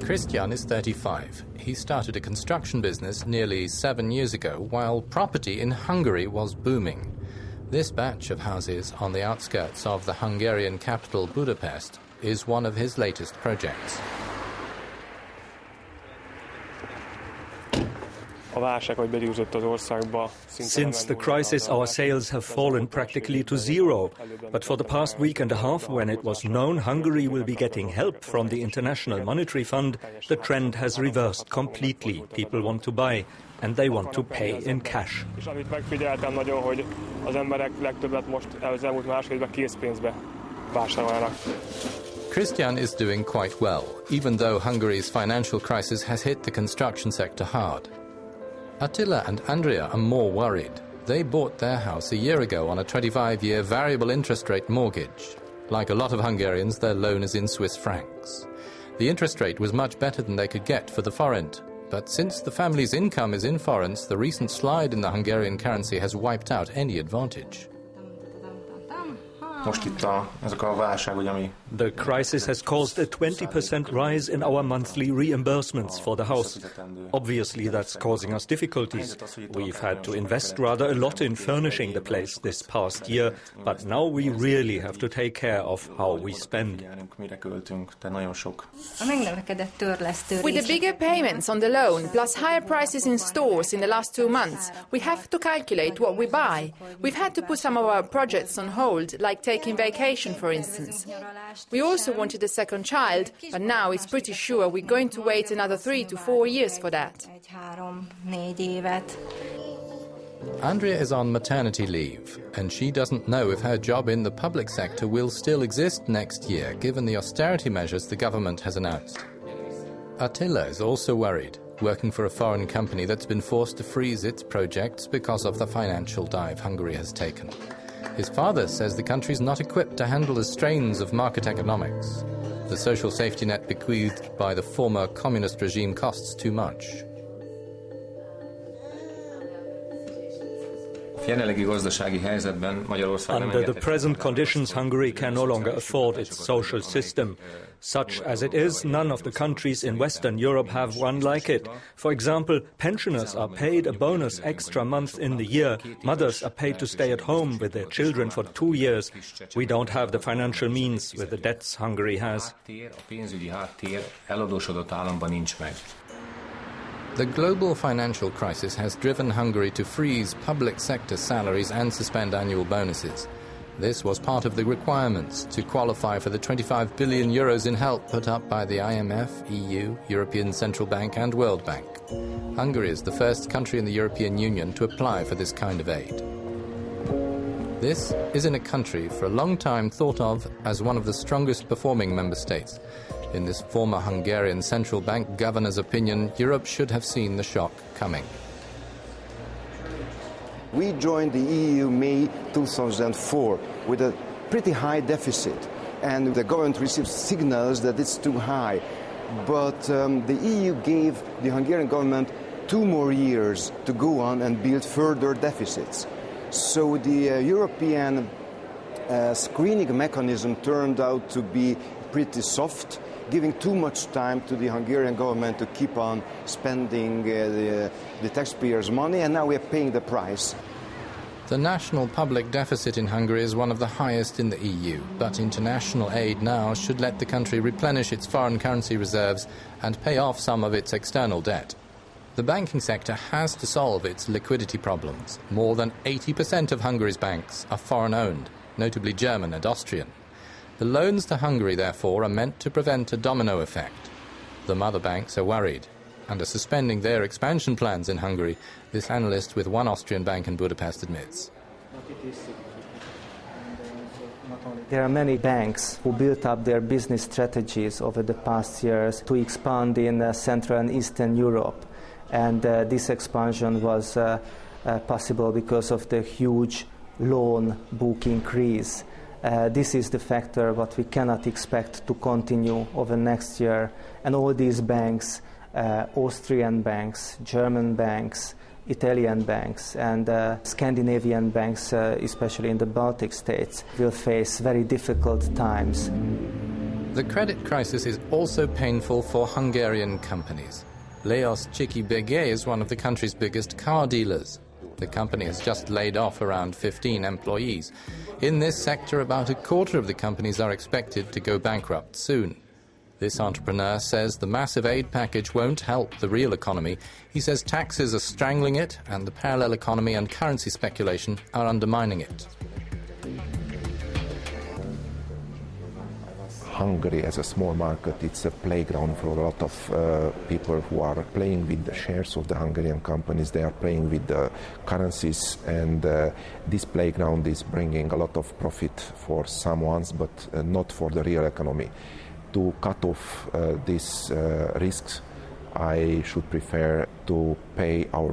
Christian is 35. He started a construction business nearly 7 years ago while property in Hungary was booming. This batch of houses on the outskirts of the Hungarian capital Budapest is one of his latest projects. Since the crisis, our sales have fallen practically to zero. But for the past week and a half, when it was known Hungary will be getting help from the International Monetary Fund, the trend has reversed completely. People want to buy, and they want to pay in cash. Christian is doing quite well, even though Hungary's financial crisis has hit the construction sector hard. Attila and Andrea are more worried. They bought their house a year ago on a 25-year variable interest rate mortgage. Like a lot of Hungarians, their loan is in Swiss francs. The interest rate was much better than they could get for the forint. But since the family's income is in forints, the recent slide in the Hungarian currency has wiped out any advantage. The crisis has caused a 20% rise in our monthly reimbursements for the house. Obviously, that's causing us difficulties. We've had to invest rather a lot in furnishing the place this past year, but now we really have to take care of how we spend. With the bigger payments on the loan, plus higher prices in stores in the last 2 months, we have to calculate what we buy. We've had to put some of our projects on hold, like taking vacation, for instance. We also wanted a second child, but now it's pretty sure we're going to wait another 3 to 4 years for that. Andrea is on maternity leave, and she doesn't know if her job in the public sector will still exist next year, given the austerity measures the government has announced. Attila is also worried, working for a foreign company that's been forced to freeze its projects because of the financial dive Hungary has taken. His father says the country's not equipped to handle the strains of market economics. The social safety net bequeathed by the former communist regime costs too much. Under the present conditions, Hungary can no longer afford its social system. Such as it is, none of the countries in Western Europe have one like it. For example, pensioners are paid a bonus extra month in the year. Mothers are paid to stay at home with their children for 2 years. We don't have the financial means with the debts Hungary has. The global financial crisis has driven Hungary to freeze public sector salaries and suspend annual bonuses. This was part of the requirements to qualify for the 25 billion euros in help put up by the IMF, EU, European Central Bank and World Bank. Hungary is the first country in the European Union to apply for this kind of aid. This is in a country for a long time thought of as one of the strongest performing member states. In this former Hungarian Central Bank governor's opinion, Europe should have seen the shock coming. We joined the EU May 2004 with a pretty high deficit, and the government received signals that it's too high. But the EU gave the Hungarian government 2 more years to go on and build further deficits. So the European screening mechanism turned out to be pretty soft, giving too much time to the Hungarian government to keep on spending the taxpayers' money, and now we are paying the price. The national public deficit in Hungary is one of the highest in the EU, but international aid now should let the country replenish its foreign currency reserves and pay off some of its external debt. The banking sector has to solve its liquidity problems. More than 80% of Hungary's banks are foreign-owned, notably German and Austrian. The loans to Hungary, therefore, are meant to prevent a domino effect. The mother banks are worried and are suspending their expansion plans in Hungary, this analyst with one Austrian bank in Budapest admits. There are many banks who built up their business strategies over the past years to expand in Central and Eastern Europe. And this expansion was possible because of the huge loan book increase. This is the factor what we cannot expect to continue over next year. And all these banks, Austrian banks, German banks, Italian banks and Scandinavian banks, especially in the Baltic states, will face very difficult times. The credit crisis is also painful for Hungarian companies. Leos Csikibege is one of the country's biggest car dealers. The company has just laid off around 15 employees. In this sector, about a quarter of the companies are expected to go bankrupt soon. This entrepreneur says the massive aid package won't help the real economy. He says taxes are strangling it, and the parallel economy and currency speculation are undermining it. Hungary, as a small market, it's a playground for a lot of people who are playing with the shares of the Hungarian companies. They are playing with the currencies, and this playground is bringing a lot of profit for some ones, but not for the real economy. To cut off these risks, I should prefer to pay our